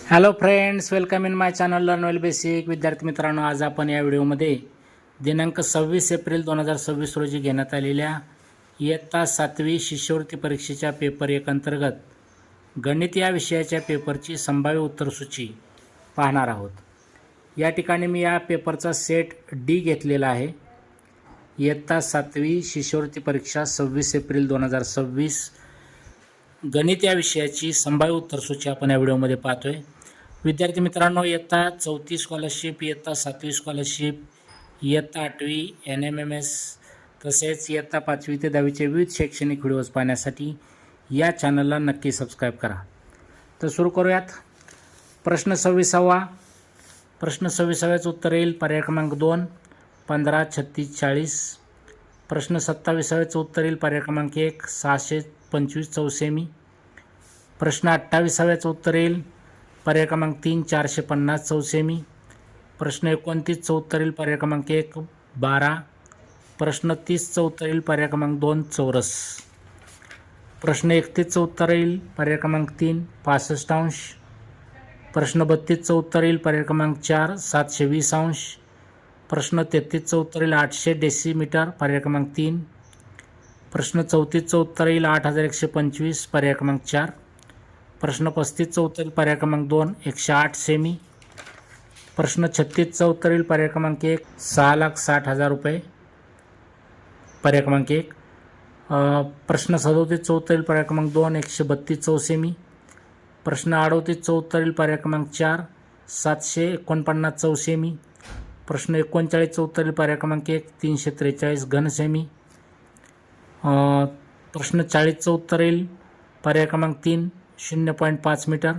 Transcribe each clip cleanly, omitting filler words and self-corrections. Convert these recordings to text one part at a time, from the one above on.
Hello friends, welcome in my channel learn well basic. विद्यार्थी मित्रांनो, आज आपण या व्हिडिओमध्ये दिनांक 26 एप्रिल 2026 रोजी घेण्यात आलेल्या इयत्ता 7वी शिष्यवृत्ती परीक्षेच्या पेपर 1 अंतर्गत गणित या विषयाच्या पेपरची संभाव्य उत्तरसूची पाहणार आहोत. या ठिकाणी मी या पेपरचा सेट डी घेतलेला आहे. इयत्ता 7वी शिष्यवृत्ती परीक्षा 26 एप्रिल 2026 गणित या विषयाची संभाव्य उत्तरसूची आपण या व्हिडिओमध्ये पाहतोय. विद्यार्थी मित्रांनो, इयत्ता 4थी स्कॉलरशिप, इयत्ता 7वी स्कॉलरशिप, इयत्ता 8वी NMMS तसेच इयत्ता 5वी ते 10वीचे विविध शैक्षणिक व्हिडिओज पाहण्यासाठी या चॅनलला नक्की सबस्क्राईब करा. तर सुरू करूयात. प्रश्न 26वा. प्रश्न 26व्याचं उत्तर येईल पर्याय क्रमांक 2 15, 36, 40. प्रश्न 27व्याचं उत्तर येईल पर्याय क्रमांक 1 625 चौसेमी. प्रश्न 28व्याचं उत्तर येईल पर्याय क्रमांक 3 450 चौसेमी. प्रश्न 29चं उत्तर येईल पर्याय क्रमांक 1 12. प्रश्न 30चं उत्तर येईल पर्याय क्रमांक 2 चौरस. प्रश्न 31चं उत्तर येईल पर्याय क्रमांक 3 65 अंश. प्रश्न 32चं उत्तर येईल पर्याय क्रमांक 4 720 अंश. प्रश्न 33चं उत्तर येईल 800 डेसिमीटर पर्याय क्रमांक 3. प्रश्न 34चं उत्तर येईल 8125 पर्याय क्रमांक 4. प्रश्न 35चं उत्तर येईल पर्याय क्रमांक 2 108 सेमी. प्रश्न 36चं उत्तर येईल पर्याय क्रमांक 1 6,60,000 रुपये पर्याय क्रमांक 1. प्रश्न 37चं उत्तर येईल पर्याय क्रमांक 2 132 चौसेमी. प्रश्न 38चं उत्तर येईल पर्याय क्रमांक 4 749 चौसेमी. प्रश्न 39चं उत्तर येईल पर्याय क्रमांक 1 343 घनसेमी. प्रश्न 40चं उत्तर येईल पर्याय क्रमांक 3 0.5 मीटर.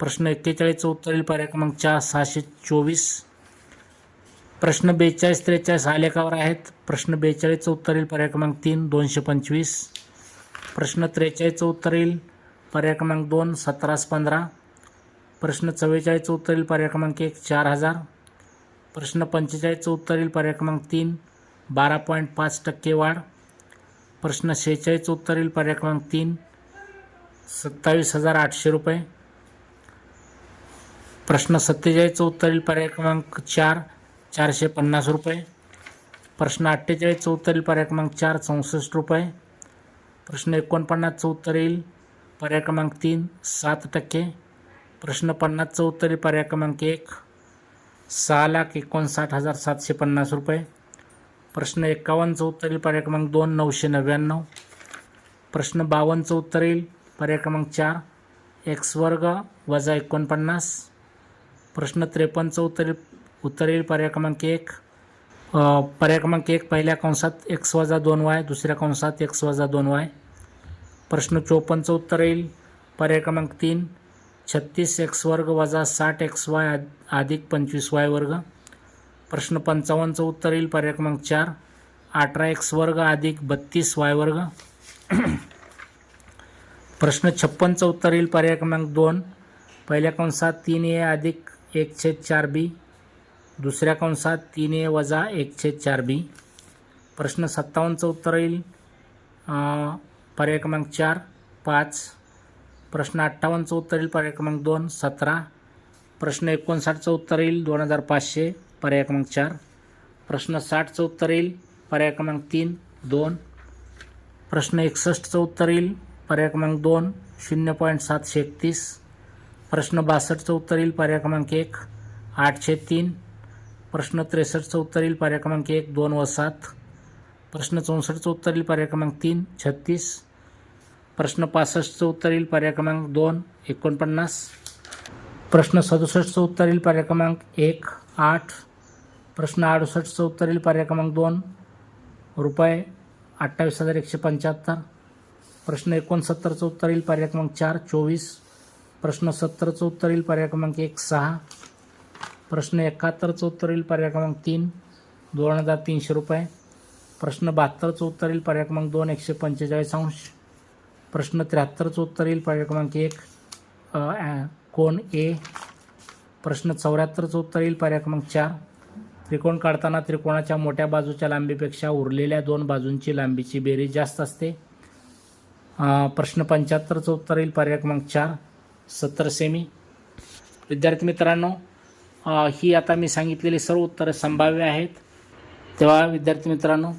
प्रश्न 41चं उत्तर येईल पर्याय क्रमांक 4 624. प्रश्न 42, 43 आलेखावर आहेत. प्रश्न 42चं उत्तर येईल पर्याय क्रमांक 3 225. प्रश्न 43चं उत्तर येईल पर्याय क्रमांक 2 1715. प्रश्न 44चं उत्तर येईल पर्याय क्रमांक 1 4000. प्रश्न 45चं उत्तर येईल पर्याय क्रमांक 3 12.5% वाढ. प्रश्न 46चं उत्तर येईल पर्याय क्रमांक 3 27,800 रुपये. प्रश्न 47चं उत्तर येईल पर्याय क्रमांक 4 450 रुपये. प्रश्न 48चं उत्तर येईल पर्याय क्रमांक 4 64 रुपये. प्रश्न 49चं उत्तर येईल पर्याय क्रमांक 3 7%. प्रश्न 50चं उत्तर येईल पर्याय क्रमांक 1 6,59,750 रुपये. प्रश्न 51चं उत्तर येईल पर्याय क्रमांक 2 999. प्रश्न 52चं उत्तर येईल पर्याय क्रमांक 4 x वर्ग वजा 49. प्रश्न 53चं उत्तर येईल पर्याय क्रमांक 1 पहिल्या कंसात x वजा 2y दुसऱ्या कंसात x वजा 2y. प्रश्न 54चं उत्तर येईल पर्याय क्रमांक 3 36x वर्ग वजा 60xy अधिक 25y वर्ग. प्रश्न 55चं उत्तर येईल पर्याय क्रमांक 4 18x वर्ग अधिक 32y वर्ग. प्रश्न 56चं उत्तर येईल पर्याय क्रमांक 2 पहिल्या कंसात 3a अधिक 1/4b दुसऱ्या कंसात 3a वजा 1/4b. प्रश्न 57चं उत्तर येईल पर्याय क्रमांक 4 5. प्रश्न 58चं उत्तर येईल पर्याय क्रमांक 2 17. प्रश्न 59चं उत्तर येईल 2500 पर्याय क्रमांक 4. प्रश्न 60चं उत्तर येईल पर्याय क्रमांक 3 2. प्रश्न 61चं उत्तर येईल पर्याय क्रमांक 2 0.731. प्रश्न 62चं उत्तर येईल पर्याय क्रमांक 1 8/3. प्रश्न 63चं उत्तर येईल पर्याय क्रमांक 1 2 व 7. प्रश्न 64चं उत्तर येईल पर्याय क्रमांक 3 36. प्रश्न 65चं उत्तर येईल पर्याय क्रमांक 2 49. प्रश्न 67चं उत्तर येईल पर्याय क्रमांक 1 8. प्रश्न 68चं उत्तर येईल पर्याय क्रमांक 2 रुपये 28,175. प्रश्न 69चं उत्तर येईल पर्याय क्रमांक 4 24. प्रश्न 70चं उत्तर येईल पर्याय क्रमांक 1 6. प्रश्न 71चं उत्तर येईल पर्याय क्रमांक 3 2,300 रुपये. प्रश्न 72चं उत्तर येईल पर्याय क्रमांक 2 145 अंश. प्रश्न 73चं उत्तर येईल पर्याय क्रमांक 1 कोन ए. प्रश्न 74चं उत्तर येईल पर्याय क्रमांक 4 त्रिकोण काढताना त्रिकोणाच्या मोठ्या बाजूच्या लांबीपेक्षा उरलेल्या दोन बाजूंची लांबीची बेरीज जास्त असते. प्रश्न 75चं उत्तर येईल पर्याय क्रमांक 4 70 सेमी. विद्यार्थी मित्रांनो, ही आता मी सांगितलेली सर्व उत्तरं संभाव्य आहेत. तेव्हा विद्यार्थी मित्रांनो,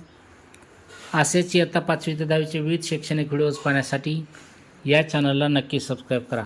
असेच इयत्ता 5वी ते 10वीचे विविध शैक्षणिक व्हिडिओज पाहण्यासाठी या चॅनलला नक्की सबस्क्राईब करा.